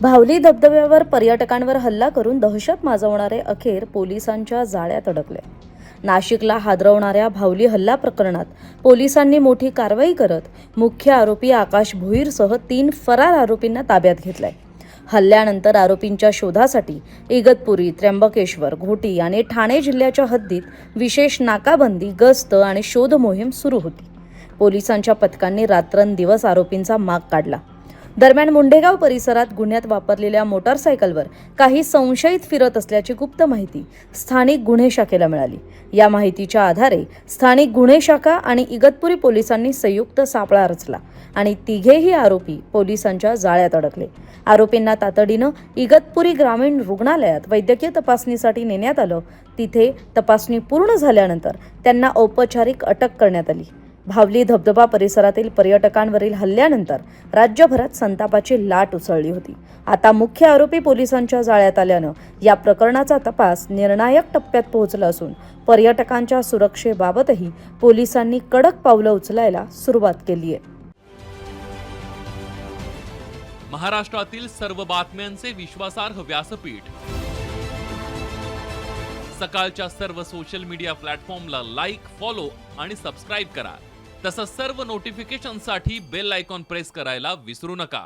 भावली धबधब्यावर पर्यटकांवर हल्ला करून दहशत माजवणारे अखेर पोलिसांच्या जाळ्यात अडकले. नाशिकला हादरवणाऱ्या भावली हल्ला प्रकरणात पोलिसांनी मोठी कारवाई करत मुख्य आरोपी आकाश भोईरसह 3 फरार आरोपींना ताब्यात घेतलाय. हल्ल्यानंतर आरोपींच्या शोधासाठी इगतपुरी, त्र्यंबकेश्वर, घोटी आणि ठाणे जिल्ह्याच्या हद्दीत विशेष नाकाबंदी, गस्त आणि शोध मोहीम सुरू होती. पोलिसांच्या पथकांनी रात्रंदिवस आरोपींचा माग काढला. दरम्यान मुंडेगाव परिसरात गुन्ह्यात वापरलेल्या मोटारसायकलवर काही संशयित फिरत असल्याची गुप्त माहिती स्थानिक गुन्हे शाखेला मिळाली. या माहितीच्या आधारे स्थानिक गुन्हे शाखा आणि इगतपुरी पोलिसांनी संयुक्त सापळा रचला आणि तिघेही आरोपी पोलिसांच्या जाळ्यात अडकले. आरोपींना तातडीनं इगतपुरी ग्रामीण रुग्णालयात वैद्यकीय तपासणीसाठी नेण्यात आलं. तिथे तपासणी पूर्ण झाल्यानंतर त्यांना औपचारिक अटक करण्यात आली. भावली धबधबा परिसरातील पर्यटकांवरील हल्ल्यानंतर राज्यभरात संतापाची लाट उसळली होती. आता मुख्य आरोपी पोलिसांच्या जाळ्यात आल्यानं या प्रकरणाचा तपास निर्णायक टप्प्यात पोहोचला असून पर्यटकांच्या सुरक्षेबाबतही पोलिसांनी कडक पावलं उचलायला सुरुवात केली आहे. महाराष्ट्रातील सर्व बातम्यांचे विश्वासार्ह व्यासपीठ. सकाळच्या सर्व सोशल मीडिया प्लॅटफॉर्मला लाईक, फॉलो आणि सबस्क्राईब करा. तसंच सर्व नोटिफिकेशनसाठी बेल आयकॉन प्रेस करायला विसरू नका.